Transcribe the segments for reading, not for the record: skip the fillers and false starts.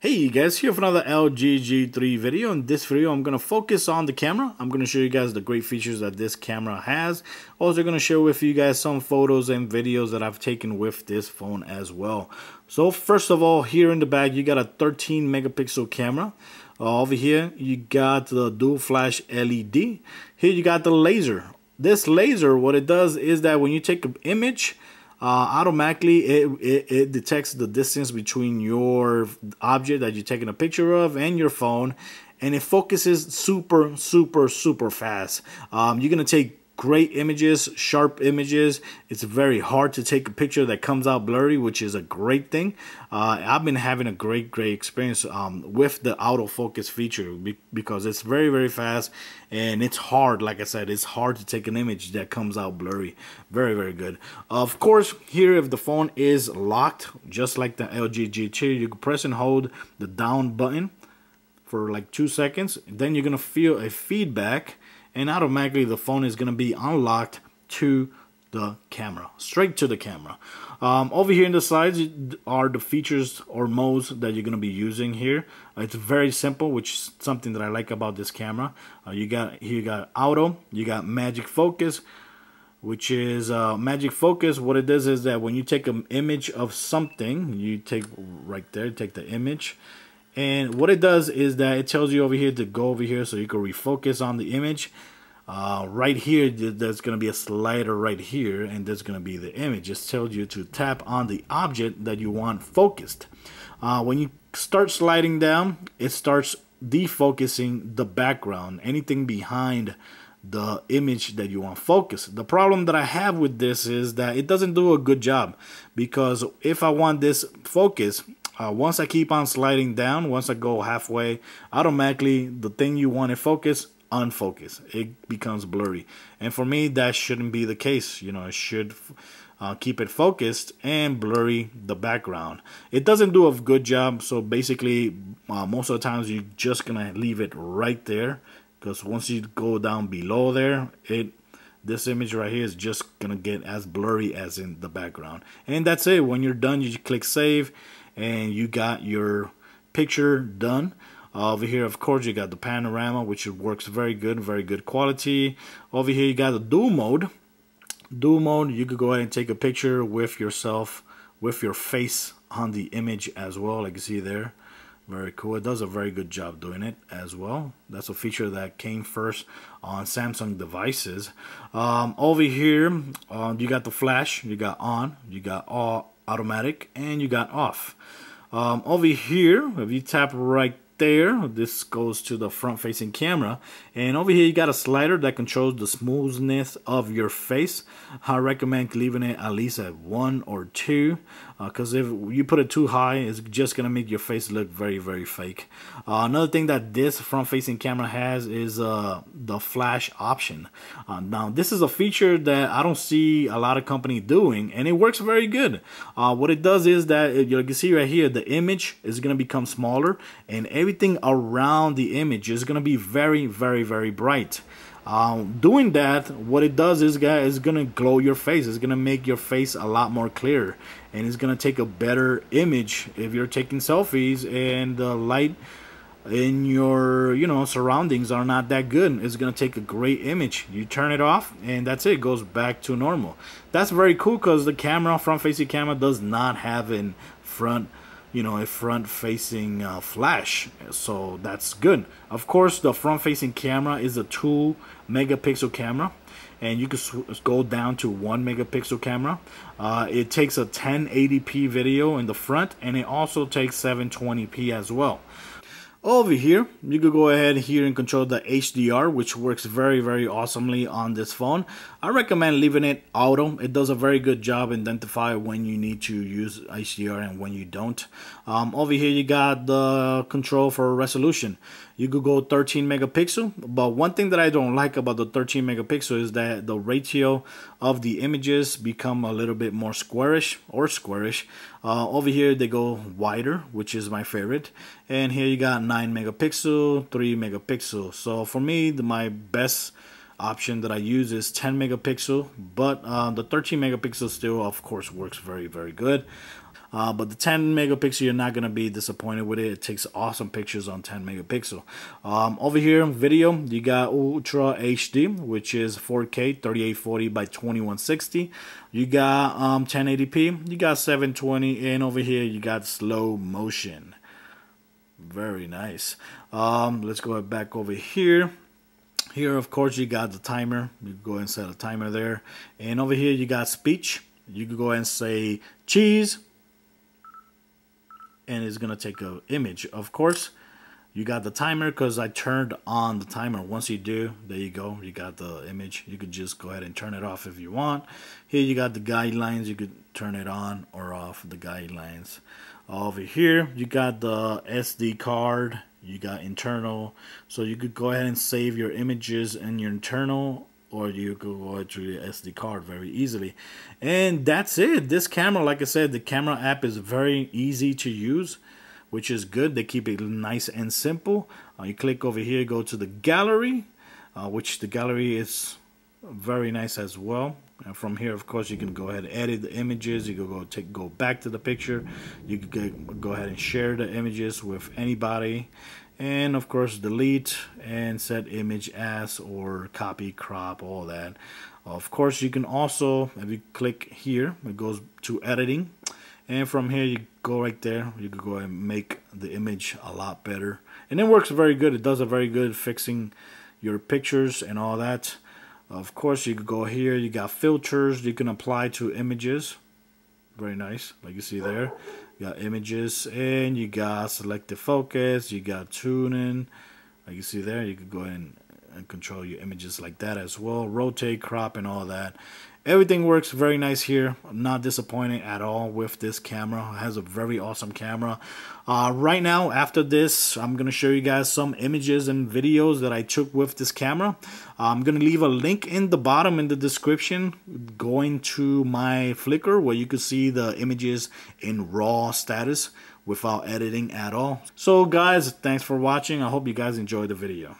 Hey you guys, here for another LG G3 video. In this video I'm going to focus on the camera. I'm going to show you guys the great features that this camera has. Also going to share with you guys some photos and videos that I've taken with this phone as well. So first of all, here in the back you got a 13 megapixel camera. Over here you got the dual flash LED. Here you got the laser. This laser, what it does is that when you take an image, automatically it detects the distance between your object that you're taking a picture of and your phone, and it focuses super fast. You're gonna take great images, sharp images. It's very hard to take a picture that comes out blurry, which is a great thing. I've been having a great experience with the autofocus feature because it's very fast, and it's hard. Like I said, it's hard to take an image that comes out blurry. Very good. Of course, here if the phone is locked, just like the LG G2, you can press and hold the down button for like 2 seconds. Then you're gonna feel a feedback, and automatically the phone is going to be unlocked to the camera, straight to the camera. Over here in the sides are the features or modes that you're going to be using here. It's very simple, which is something that I like about this camera. You got auto, you got magic focus, which is magic focus. What it does is that when you take an image of something, you take right there, take the image. And what it does is that it tells you over here to go over here so you can refocus on the image. Right here, there's going to be a slider right here, and there's going to be the image. It tells you to tap on the object that you want focused. When you start sliding down, it starts defocusing the background, anything behind the image that you want focused. The problem that I have with this is that it doesn't do a good job, because if I want this focus, once I keep on sliding down, once I go halfway, automatically the thing you want to focus, unfocus. It becomes blurry. And for me, that shouldn't be the case. You know, it should keep it focused and blurry the background. It doesn't do a good job, so basically most of the times you're just gonna leave it right there, because once you go down below there, this image right here is just gonna get as blurry as in the background. And that's it. When you're done, you click save, and you got your picture done. Over here, of course, you got the panorama, which works very good quality. Over here, you got the dual mode. Dual mode, you could go ahead and take a picture with yourself, with your face on the image as well, like you see there. Very cool. It does a very good job doing it as well. That's a feature that came first on Samsung devices. Over here, you got the flash, you got on, you got automatic, and you got off. Over here, if you tap right there, this goes to the front facing camera, and over here you got a slider that controls the smoothness of your face. I recommend leaving it at least at 1 or 2, because if you put it too high, it's just gonna make your face look very fake. Another thing that this front facing camera has is the flash option. Now this is a feature that I don't see a lot of companies doing, and it works very good. What it does is that you can see right here, the image is gonna become smaller, and everything around the image is gonna be very bright. Doing that, what it does is, guys, is gonna glow your face. It's gonna make your face a lot more clear, and it's gonna take a better image if you're taking selfies and the light in your surroundings are not that good. It's gonna take a great image. You turn it off, and that's it. It goes back to normal. That's very cool, because the camera, front facing camera, does not have a front facing flash, so that's good. Of course, the front facing camera is a 2 megapixel camera, and you can go down to 1 megapixel camera. It takes a 1080p video in the front, and it also takes 720p as well. Over here, you could go ahead here and control the HDR, which works very awesomely on this phone. I recommend leaving it auto. It does a very good job identify when you need to use HDR and when you don't. Over here, you got the control for resolution. You could go 13 megapixel, but one thing that I don't like about the 13 megapixel is that the ratio of the images become a little bit more squarish. Over here they go wider, which is my favorite, and here you got 9 megapixel, 3 megapixel. So for me, my best option that I use is 10 megapixel, but the 13 megapixel still of course works very good. But the 10 megapixel, you're not gonna be disappointed with it. It takes awesome pictures on 10 megapixel. Over here, video, you got Ultra HD, which is 4K 3840 by 2160. You got 1080p, you got 720, and over here you got slow motion. Very nice. Let's go back over here. Here, of course, you got the timer. You can go ahead and set a timer there. And over here, you got speech. You can go ahead and say cheese. And it's going to take an image. Of course, you got the timer because I turned on the timer. Once you do, there you go. You got the image. You could just go ahead and turn it off if you want. Here, you got the guidelines. You could turn it on or off the guidelines. Over here, you got the SD card. You got internal, so you could go ahead and save your images in your internal, or you could go to the SD card very easily. And that's it. This camera, like I said, the camera app is very easy to use, which is good. They keep it nice and simple. You click over here, go to the gallery, which the gallery is very nice as well. And from here, of course, you can go ahead and edit the images. You can go back to the picture. You can go ahead and share the images with anybody. And of course, delete and set image as or copy, crop, all that. Of course, you can also, if you click here, it goes to editing. And from here, you go right there. You can go ahead and make the image a lot better. And it works very good. It does a very good fixing your pictures and all that. Of course, you could go here. You got filters you can apply to images. Very nice, like you see there. You got images, and you got selective focus. You got tuning, like you see there. You could go ahead and control your images like that as well. Rotate, crop, and all that. Everything works very nice here. I'm not disappointed at all with this camera. It has a very awesome camera. Right now, after this, I'm going to show you guys some images and videos that I took with this camera. I'm going to leave a link in the bottom in the description going to my Flickr where you can see the images in raw status without editing at all. So guys, thanks for watching. I hope you guys enjoyed the video.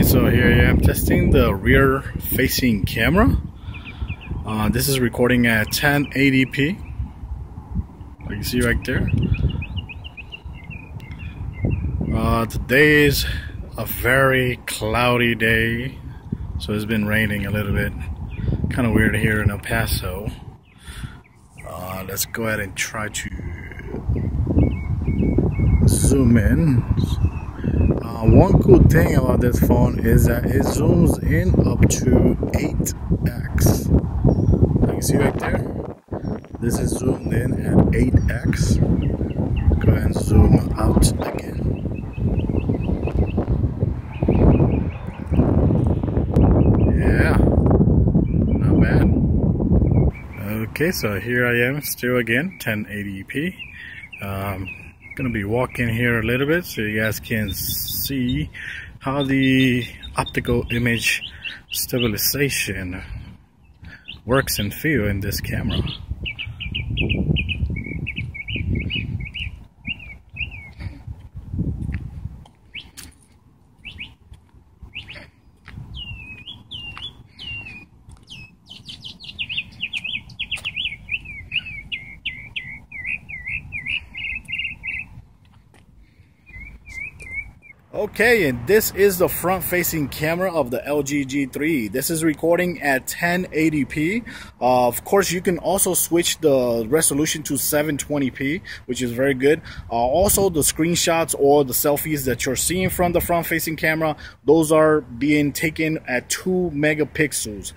Okay, so here I am testing the rear facing camera. This is recording at 1080p. You can see right there. Today is a very cloudy day, so it's been raining a little bit. Kind of weird here in El Paso. Let's go ahead and try to zoom in. One good thing about this phone is that it zooms in up to 8x. You can see right there. This is zoomed in at 8x. Go ahead and zoom out again. Yeah, not bad. Okay, so here I am still again, 1080p. Gonna be walking here a little bit so you guys can see how the optical image stabilization works and feel in this camera. Okay, and this is the front-facing camera of the LG G3. This is recording at 1080p. Of course, you can also switch the resolution to 720p, which is very good. Also, the screenshots or the selfies that you're seeing from the front-facing camera, those are being taken at 2 megapixels.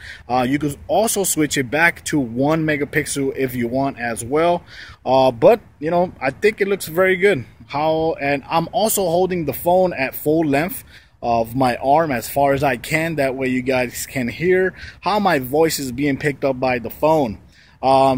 You could also switch it back to 1 megapixel if you want as well. But, you know, I think it looks very good. And I'm also holding the phone at full length of my arm as far as I can. That way you guys can hear how my voice is being picked up by the phone.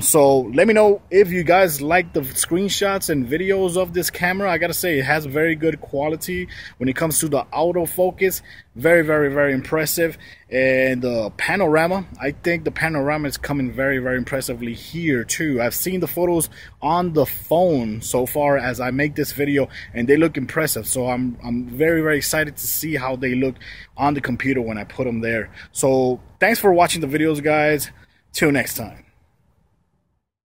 So let me know if you guys like the screenshots and videos of this camera. I gotta say, it has very good quality when it comes to the autofocus. Very, very, very impressive. And the panorama, I think the panorama is coming very, very impressively here too. I've seen the photos on the phone so far as I make this video, and they look impressive. So I'm very, very excited to see how they look on the computer when I put them there. So thanks for watching the videos, guys. Till next time.